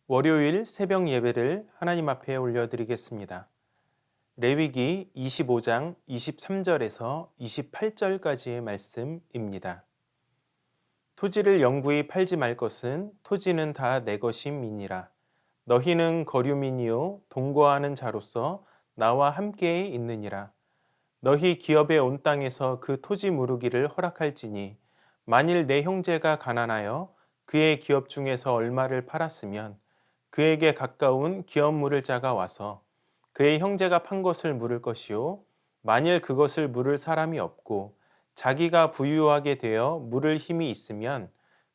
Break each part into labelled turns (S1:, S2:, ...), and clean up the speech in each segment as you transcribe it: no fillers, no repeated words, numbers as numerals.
S1: 월요일 새벽 예배를 하나님 앞에 올려드리겠습니다. 레위기 25장 23절에서 28절까지의 말씀입니다. 토지를 영구히 팔지 말 것은 토지는 다 내 것임이니라. 너희는 거류민이요 동거하는 자로서 나와 함께 있느니라. 너희 기업에 온 땅에서 그 토지 무르기를 허락할지니 만일 내 형제가 가난하여 그의 기업 중에서 얼마를 팔았으면 그에게 가까운 기업 물을 자가 와서 그의 형제가 판 것을 물을 것이요 만일 그것을 물을 사람이 없고 자기가 부유하게 되어 물을 힘이 있으면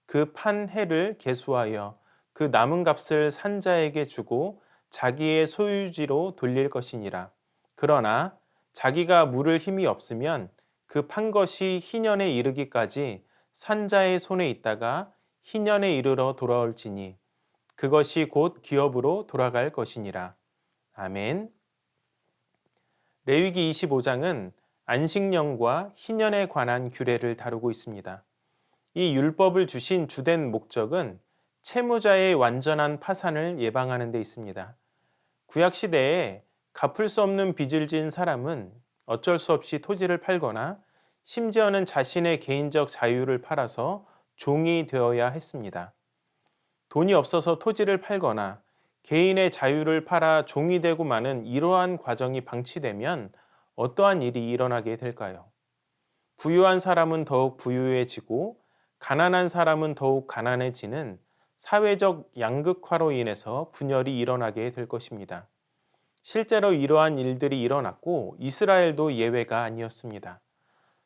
S1: 그 판 해를 계수하여 그 남은 값을 산 자에게 주고 자기의 소유지로 돌릴 것이니라. 그러나 자기가 물을 힘이 없으면 그 판 것이 희년에 이르기까지 산 자의 손에 있다가 희년에 이르러 돌아올지니 그것이 곧 기업으로 돌아갈 것이니라. 아멘. 레위기 25장은 안식년과 희년에 관한 규례를 다루고 있습니다. 이 율법을 주신 주된 목적은 채무자의 완전한 파산을 예방하는 데 있습니다. 구약 시대에 갚을 수 없는 빚을 진 사람은 어쩔 수 없이 토지를 팔거나 심지어는 자신의 개인적 자유를 팔아서 종이 되어야 했습니다. 돈이 없어서 토지를 팔거나 개인의 자유를 팔아 종이 되고 마는 이러한 과정이 방치되면 어떠한 일이 일어나게 될까요? 부유한 사람은 더욱 부유해지고 가난한 사람은 더욱 가난해지는 사회적 양극화로 인해서 분열이 일어나게 될 것입니다. 실제로 이러한 일들이 일어났고 이스라엘도 예외가 아니었습니다.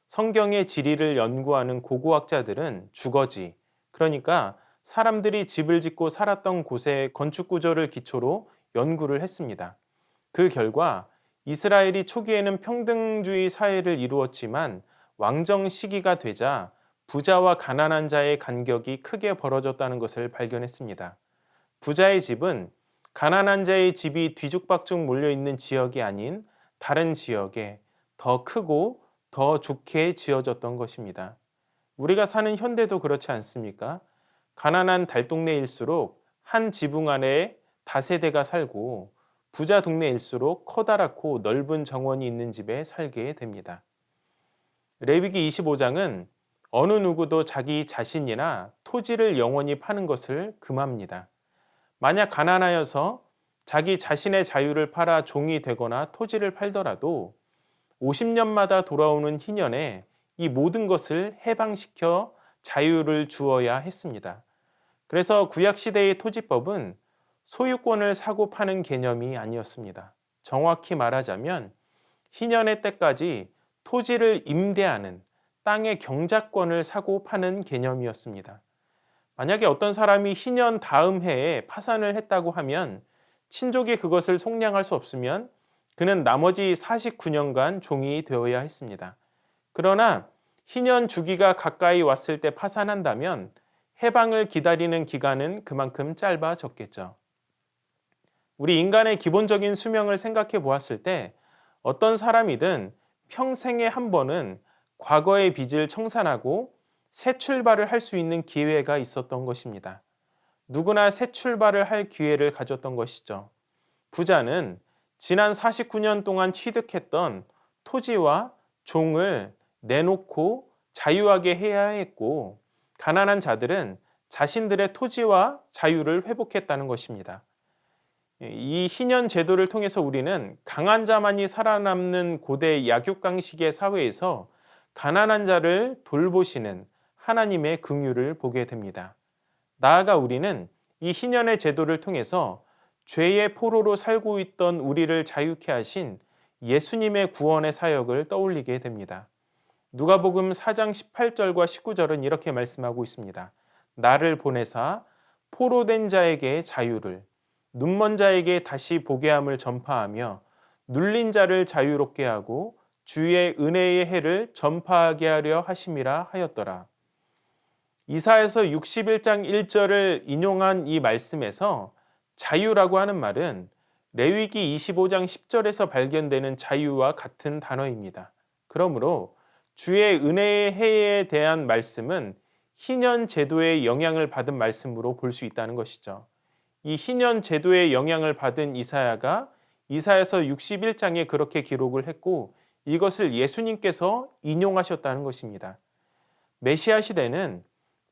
S1: 성경의 지리를 연구하는 고고학자들은 주거지, 그러니까 사람들이 집을 짓고 살았던 곳의 건축 구조를 기초로 연구를 했습니다. 그 결과 이스라엘이 초기에는 평등주의 사회를 이루었지만 왕정 시기가 되자 부자와 가난한 자의 간격이 크게 벌어졌다는 것을 발견했습니다. 부자의 집은 가난한 자의 집이 뒤죽박죽 몰려있는 지역이 아닌 다른 지역에 더 크고 더 좋게 지어졌던 것입니다. 우리가 사는 현대도 그렇지 않습니까? 가난한 달동네일수록 한 지붕 안에 다세대가 살고 부자 동네일수록 커다랗고 넓은 정원이 있는 집에 살게 됩니다. 레위기 25장은 어느 누구도 자기 자신이나 토지를 영원히 파는 것을 금합니다. 만약 가난하여서 자기 자신의 자유를 팔아 종이 되거나 토지를 팔더라도 50년마다 돌아오는 희년에 이 모든 것을 해방시켜 자유를 주어야 했습니다. 그래서 구약시대의 토지법은 소유권을 사고 파는 개념이 아니었습니다. 정확히 말하자면 희년의 때까지 토지를 임대하는 땅의 경작권을 사고 파는 개념이었습니다. 만약에 어떤 사람이 희년 다음 해에 파산을 했다고 하면 친족이 그것을 속량할 수 없으면 그는 나머지 49년간 종이 되어야 했습니다. 그러나 희년 주기가 가까이 왔을 때 파산한다면 해방을 기다리는 기간은 그만큼 짧아졌겠죠. 우리 인간의 기본적인 수명을 생각해 보았을 때 어떤 사람이든 평생에 한 번은 과거의 빚을 청산하고 새 출발을 할 수 있는 기회가 있었던 것입니다. 누구나 새 출발을 할 기회를 가졌던 것이죠. 부자는 지난 49년 동안 취득했던 토지와 종을 내놓고 자유하게 해야 했고, 가난한 자들은 자신들의 토지와 자유를 회복했다는 것입니다. 이 희년 제도를 통해서 우리는 강한 자만이 살아남는 고대 약육강식의 사회에서 가난한 자를 돌보시는 하나님의 긍휼을 보게 됩니다. 나아가 우리는 이 희년의 제도를 통해서 죄의 포로로 살고 있던 우리를 자유케 하신 예수님의 구원의 사역을 떠올리게 됩니다. 누가복음 4장 18절과 19절은 이렇게 말씀하고 있습니다. 나를 보내사 포로된 자에게 자유를, 눈먼 자에게 다시 보게 함을 전파하며 눌린 자를 자유롭게 하고 주의 은혜의 해를 전파하게 하려 하심이라 하였더라. 이사야서 61장 1절을 인용한 이 말씀에서 자유라고 하는 말은 레위기 25장 10절에서 발견되는 자유와 같은 단어입니다. 그러므로 주의 은혜의 해에 대한 말씀은 희년 제도의 영향을 받은 말씀으로 볼 수 있다는 것이죠. 이 희년 제도의 영향을 받은 이사야가 이사야서 61장에 그렇게 기록을 했고 이것을 예수님께서 인용하셨다는 것입니다. 메시아 시대는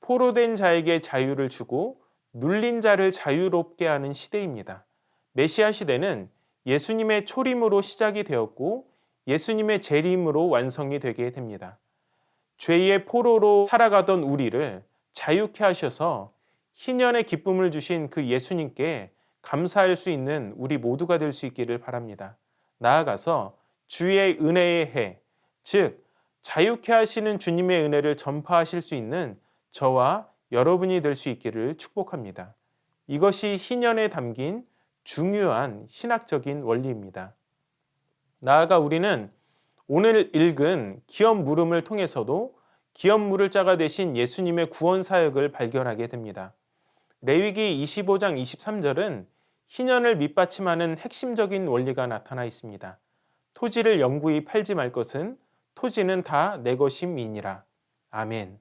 S1: 포로된 자에게 자유를 주고 눌린 자를 자유롭게 하는 시대입니다. 메시아 시대는 예수님의 초림으로 시작이 되었고 예수님의 재림으로 완성이 되게 됩니다. 죄의 포로로 살아가던 우리를 자유케 하셔서 희년의 기쁨을 주신 그 예수님께 감사할 수 있는 우리 모두가 될 수 있기를 바랍니다. 나아가서 주의 은혜의 해, 즉 자유케 하시는 주님의 은혜를 전파하실 수 있는 저와 여러분이 될 수 있기를 축복합니다. 이것이 희년에 담긴 중요한 신학적인 원리입니다. 나아가 우리는 오늘 읽은 기업 물음을 통해서도 기업 물을 자가 되신 예수님의 구원 사역을 발견하게 됩니다. 레위기 25장 23절은 희년을 밑받침하는 핵심적인 원리가 나타나 있습니다. 토지를 영구히 팔지 말 것은 토지는 다 내 것임이니라. 아멘.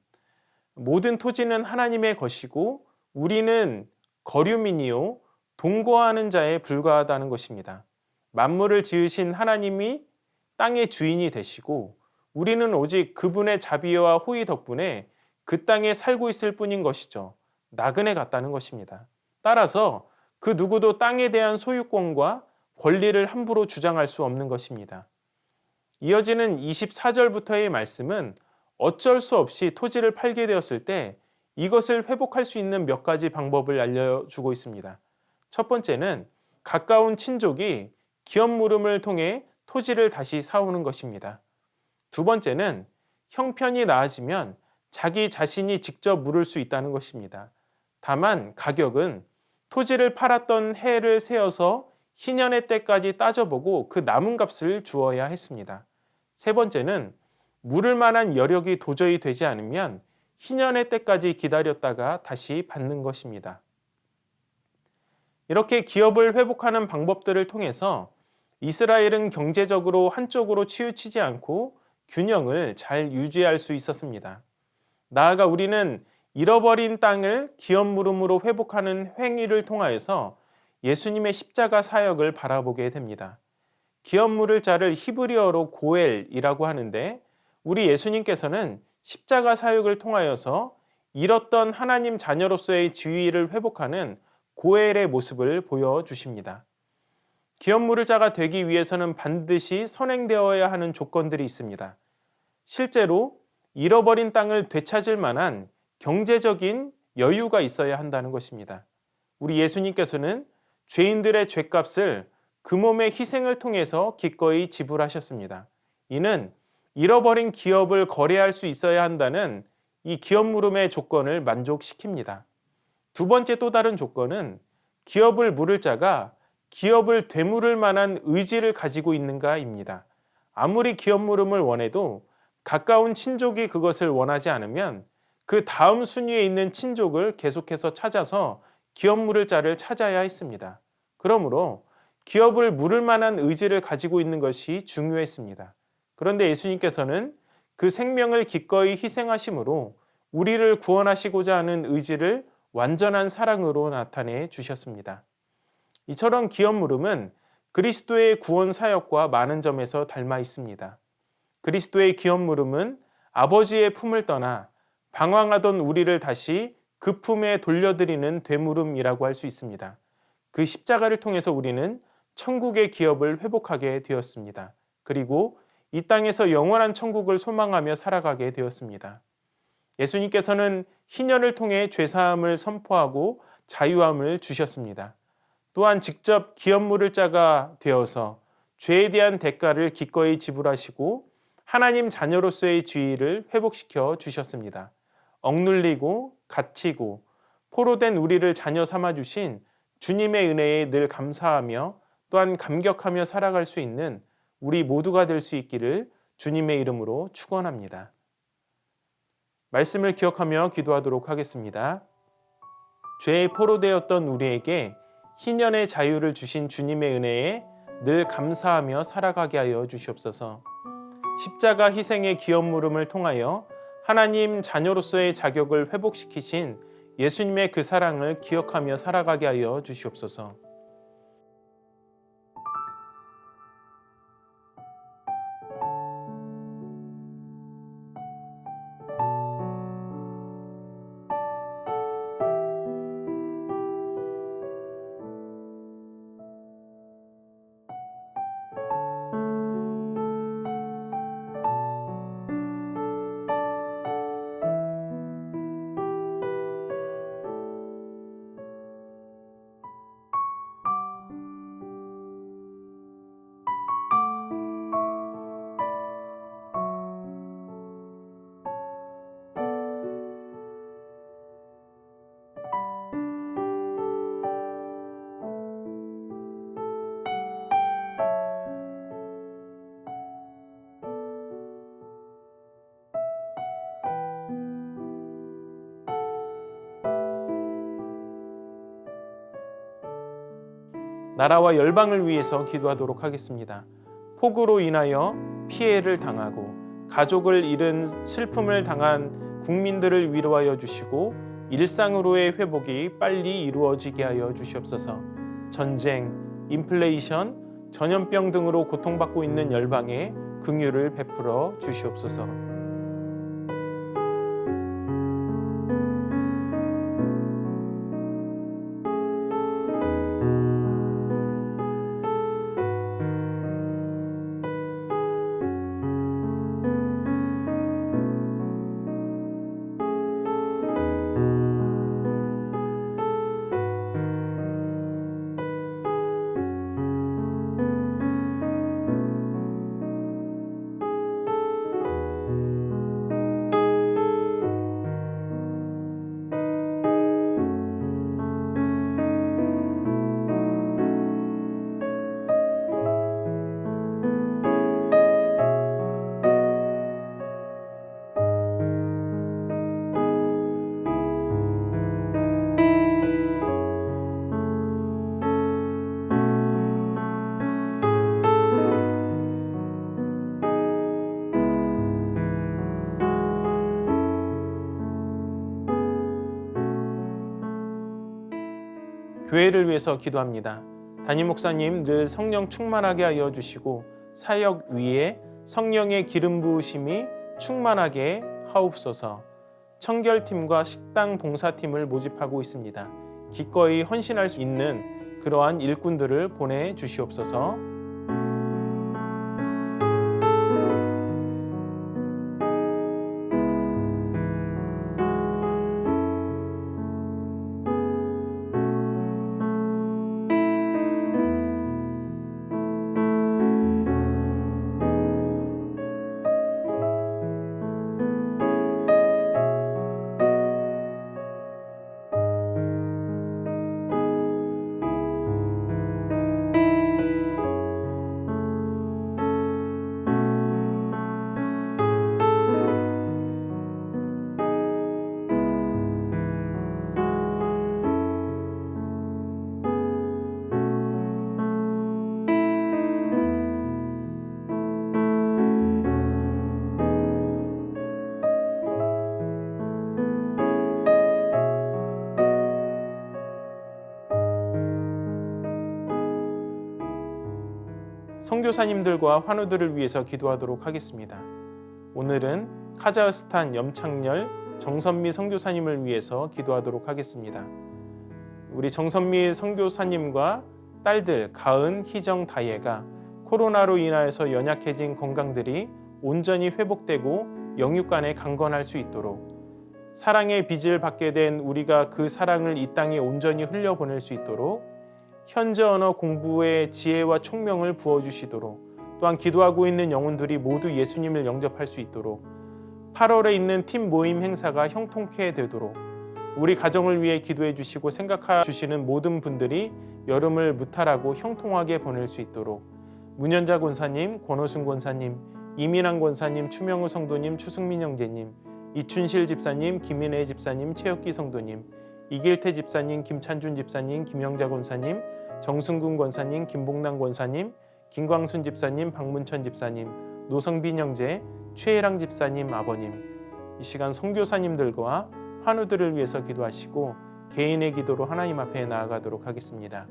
S1: 모든 토지는 하나님의 것이고 우리는 거류민이요 동거하는 자에 불과하다는 것입니다. 만물을 지으신 하나님이 땅의 주인이 되시고 우리는 오직 그분의 자비와 호의 덕분에 그 땅에 살고 있을 뿐인 것이죠. 나그네 같다는 것입니다. 따라서 그 누구도 땅에 대한 소유권과 권리를 함부로 주장할 수 없는 것입니다. 이어지는 24절부터의 말씀은 어쩔 수 없이 토지를 팔게 되었을 때 이것을 회복할 수 있는 몇 가지 방법을 알려주고 있습니다. 첫 번째는 가까운 친족이 기업 물음을 통해 토지를 다시 사오는 것입니다. 두 번째는 형편이 나아지면 자기 자신이 직접 물을 수 있다는 것입니다. 다만 가격은 토지를 팔았던 해를 세어서 희년의 때까지 따져보고 그 남은 값을 주어야 했습니다. 세 번째는 물을 만한 여력이 도저히 되지 않으면 희년의 때까지 기다렸다가 다시 받는 것입니다. 이렇게 기업을 회복하는 방법들을 통해서 이스라엘은 경제적으로 한쪽으로 치우치지 않고 균형을 잘 유지할 수 있었습니다. 나아가 우리는 잃어버린 땅을 기업 물음으로 회복하는 행위를 통하여서 예수님의 십자가 사역을 바라보게 됩니다. 기업 물을 자를 히브리어로 고엘이라고 하는데 우리 예수님께서는 십자가 사역을 통하여서 잃었던 하나님 자녀로서의 지위를 회복하는 고엘의 모습을 보여주십니다. 기업 물을 자가 되기 위해서는 반드시 선행되어야 하는 조건들이 있습니다. 실제로 잃어버린 땅을 되찾을 만한 경제적인 여유가 있어야 한다는 것입니다. 우리 예수님께서는 죄인들의 죄값을 그 몸의 희생을 통해서 기꺼이 지불하셨습니다. 이는 잃어버린 기업을 거래할 수 있어야 한다는 이 기업 물음의 조건을 만족시킵니다. 두 번째 또 다른 조건은 기업을 물을 자가 기업을 되물을 만한 의지를 가지고 있는가입니다. 아무리 기업 물음을 원해도 가까운 친족이 그것을 원하지 않으면 그 다음 순위에 있는 친족을 계속해서 찾아서 기업 물을 자를 찾아야 했습니다. 그러므로 기업을 물을 만한 의지를 가지고 있는 것이 중요했습니다. 그런데 예수님께서는 그 생명을 기꺼이 희생하심으로 우리를 구원하시고자 하는 의지를 완전한 사랑으로 나타내 주셨습니다. 이처럼 기업 물음은 그리스도의 구원 사역과 많은 점에서 닮아 있습니다. 그리스도의 기업 물음은 아버지의 품을 떠나 방황하던 우리를 다시 그 품에 돌려드리는 되물음이라고 할 수 있습니다. 그 십자가를 통해서 우리는 천국의 기업을 회복하게 되었습니다. 그리고 이 땅에서 영원한 천국을 소망하며 살아가게 되었습니다. 예수님께서는 희년을 통해 죄사함을 선포하고 자유함을 주셨습니다. 또한 직접 기업 물을 자가 되어서 죄에 대한 대가를 기꺼이 지불하시고 하나님 자녀로서의 지위를 회복시켜 주셨습니다. 억눌리고 갇히고 포로된 우리를 자녀 삼아 주신 주님의 은혜에 늘 감사하며 또한 감격하며 살아갈 수 있는 우리 모두가 될 수 있기를 주님의 이름으로 축원합니다. 말씀을 기억하며 기도하도록 하겠습니다. 죄에 포로되었던 우리에게 희년의 자유를 주신 주님의 은혜에 늘 감사하며 살아가게 하여 주시옵소서. 십자가 희생의 기업 물음을 통하여 하나님 자녀로서의 자격을 회복시키신 예수님의 그 사랑을 기억하며 살아가게 하여 주시옵소서. 나라와 열방을 위해서 기도하도록 하겠습니다. 폭우로 인하여 피해를 당하고 가족을 잃은 슬픔을 당한 국민들을 위로하여 주시고 일상으로의 회복이 빨리 이루어지게 하여 주시옵소서. 전쟁, 인플레이션, 전염병 등으로 고통받고 있는 열방에 긍휼을 베풀어 주시옵소서. 교회를 위해서 기도합니다. 담임 목사님 늘 성령 충만하게 하여 주시고 사역 위에 성령의 기름 부으심이 충만하게 하옵소서. 청결팀과 식당 봉사팀을 모집하고 있습니다. 기꺼이 헌신할 수 있는 그러한 일꾼들을 보내주시옵소서. 선교사님들과 환우들을 위해서 기도하도록 하겠습니다. 오늘은 카자흐스탄 염창렬 정선미 선교사님을 위해서 기도하도록 하겠습니다. 우리 정선미 선교사님과 딸들 가은, 희정, 다혜가 코로나로 인하여서 연약해진 건강들이 온전히 회복되고 영육간에 강건할 수 있도록 사랑의 빚을 받게 된 우리가 그 사랑을 이 땅에 온전히 흘려보낼 수 있도록 현재 언어 공부의 지혜와 총명을 부어주시도록 또한 기도하고 있는 영혼들이 모두 예수님을 영접할 수 있도록 8월에 있는 팀 모임 행사가 형통케 되도록 우리 가정을 위해 기도해 주시고 생각해 주시는 모든 분들이 여름을 무탈하고 형통하게 보낼 수 있도록 문현자 권사님, 권호순 권사님, 이민환 권사님, 추명우 성도님, 추승민 형제님, 이춘실 집사님, 김인혜 집사님, 최혁기 성도님, 이길태 집사님, 김찬준 집사님, 김영자 권사님, 정승군 권사님, 김봉남 권사님, 김광순 집사님, 박문천 집사님, 노성빈 형제, 최혜랑 집사님 아버님, 이 시간 선교사님들과 환우들을 위해서 기도하시고 개인의 기도로 하나님 앞에 나아가도록 하겠습니다.